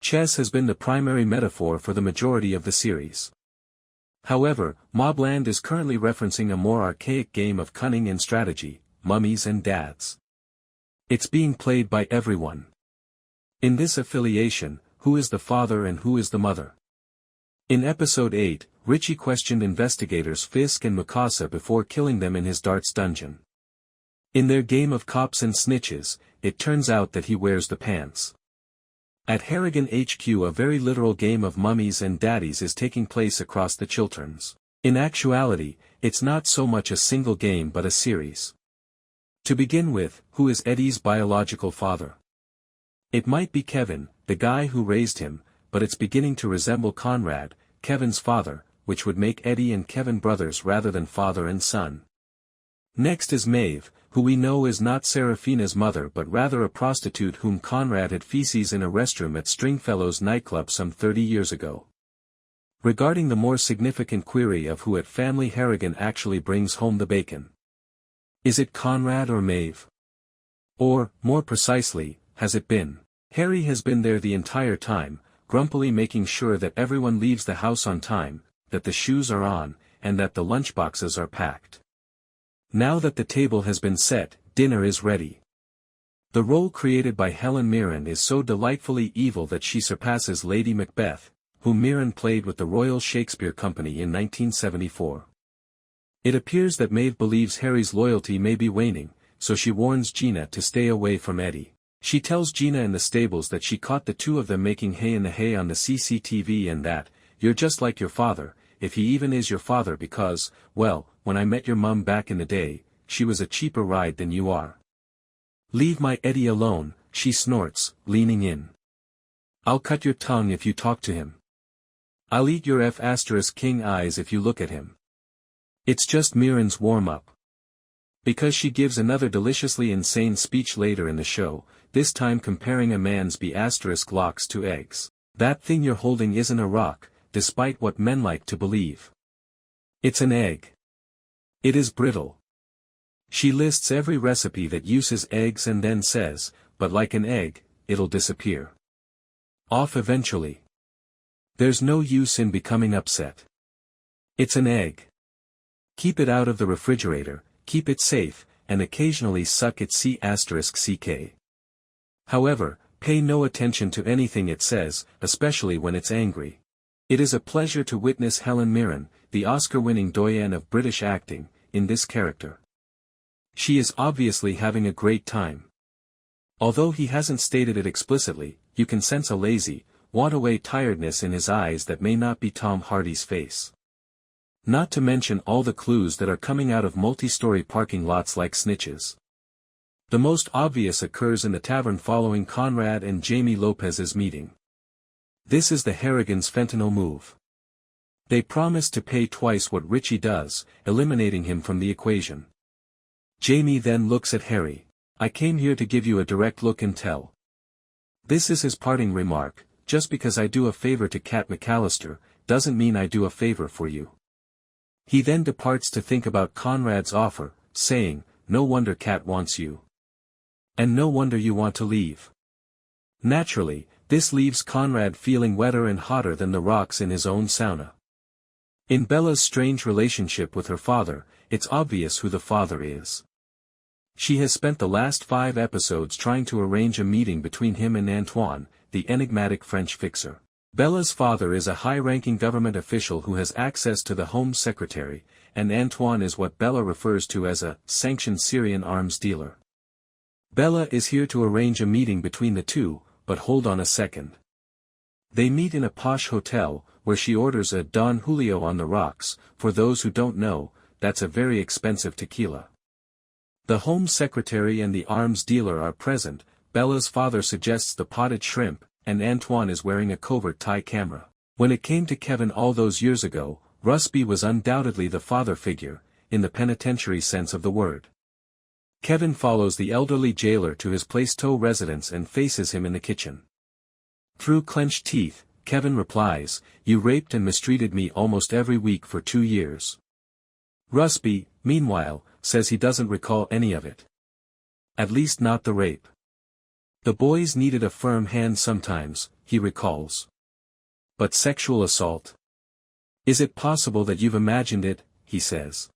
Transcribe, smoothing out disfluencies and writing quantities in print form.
Chess has been the primary metaphor for the majority of the series. However, MobLand is currently referencing a more archaic game of cunning and strategy, mummies and dads. It's being played by everyone. In this affiliation, who is the father and who is the mother? In episode 8, Richie questioned investigators Fisk and Mukasa before killing them in his darts dungeon. In their game of cops and snitches, it turns out that he wears the pants. At Harrigan HQ, a very literal game of mummies and daddies is taking place across the Chilterns. In actuality, it's not so much a single game but a series. To begin with, who is Eddie's biological father? It might be Kevin, the guy who raised him, but it's beginning to resemble Conrad, Kevin's father, which would make Eddie and Kevin brothers rather than father and son. Next is Maeve, who we know is not Serafina's mother but rather a prostitute whom Conrad had feces in a restroom at Stringfellow's nightclub some 30 years ago. Regarding the more significant query of who at family Harrigan actually brings home the bacon. Is it Conrad or Maeve? Or, more precisely, has it been? Harry has been there the entire time, grumpily making sure that everyone leaves the house on time, that the shoes are on, and that the lunchboxes are packed. Now that the table has been set, dinner is ready. The role created by Helen Mirren is so delightfully evil that she surpasses Lady Macbeth, whom Mirren played with the Royal Shakespeare Company in 1974. It appears that Maeve believes Harry's loyalty may be waning, so she warns Gina to stay away from Eddie. She tells Gina in the stables that she caught the two of them making hay in the hay on the CCTV and that, "You're just like your father, if he even is your father because, well, when I met your mum back in the day, she was a cheaper ride than you are." "Leave my Eddie alone," she snorts, leaning in. "I'll cut your tongue if you talk to him. I'll eat your F***king eyes if you look at him." It's just Mirren's warm-up. Because she gives another deliciously insane speech later in the show, this time comparing a man's B***locks to eggs. "That thing you're holding isn't a rock, despite what men like to believe. It's an egg. It is brittle." She lists every recipe that uses eggs and then says, "But like an egg, it'll disappear off eventually. There's no use in becoming upset. It's an egg. Keep it out of the refrigerator, keep it safe, and occasionally suck its C***ck. However, pay no attention to anything it says, especially when it's angry." It is a pleasure to witness Helen Mirren, the Oscar-winning doyenne of British acting, in this character. She is obviously having a great time. Although he hasn't stated it explicitly, you can sense a lazy, want-away tiredness in his eyes that may not be Tom Hardy's face. Not to mention all the clues that are coming out of multi-story parking lots like snitches. The most obvious occurs in the tavern following Conrad and Jaime Lopez's meeting. This is the Harrigans' fentanyl move. They promise to pay twice what Richie does, eliminating him from the equation. Jaime then looks at Harry. "I came here to give you a direct look and tell." This is his parting remark. "Just because I do a favor to Kat McAllister, doesn't mean I do a favor for you." He then departs to think about Conrad's offer, saying, "No wonder Kat wants you. And no wonder you want to leave." Naturally, this leaves Conrad feeling wetter and hotter than the rocks in his own sauna. In Bella's strange relationship with her father, it's obvious who the father is. She has spent the last 5 episodes trying to arrange a meeting between him and Antoine, the enigmatic French fixer. Bella's father is a high-ranking government official who has access to the Home Secretary, and Antoine is what Bella refers to as a sanctioned Syrian arms dealer. Bella is here to arrange a meeting between the two, but hold on a second. They meet in a posh hotel, where she orders a Don Julio on the rocks. For those who don't know, that's a very expensive tequila. The Home Secretary and the arms dealer are present. Bella's father suggests the potted shrimp, and Antoine is wearing a covert tie camera. When it came to Kevin all those years ago, Rusby was undoubtedly the father figure, in the penitentiary sense of the word. Kevin follows the elderly jailer to his Plaistow residence and faces him in the kitchen. Through clenched teeth, Kevin replies, "You raped and mistreated me almost every week for 2 years. Rusby, meanwhile, says he doesn't recall any of it. At least not the rape. The boys needed a firm hand sometimes, he recalls. But sexual assault? Is it possible that you've imagined it, he says.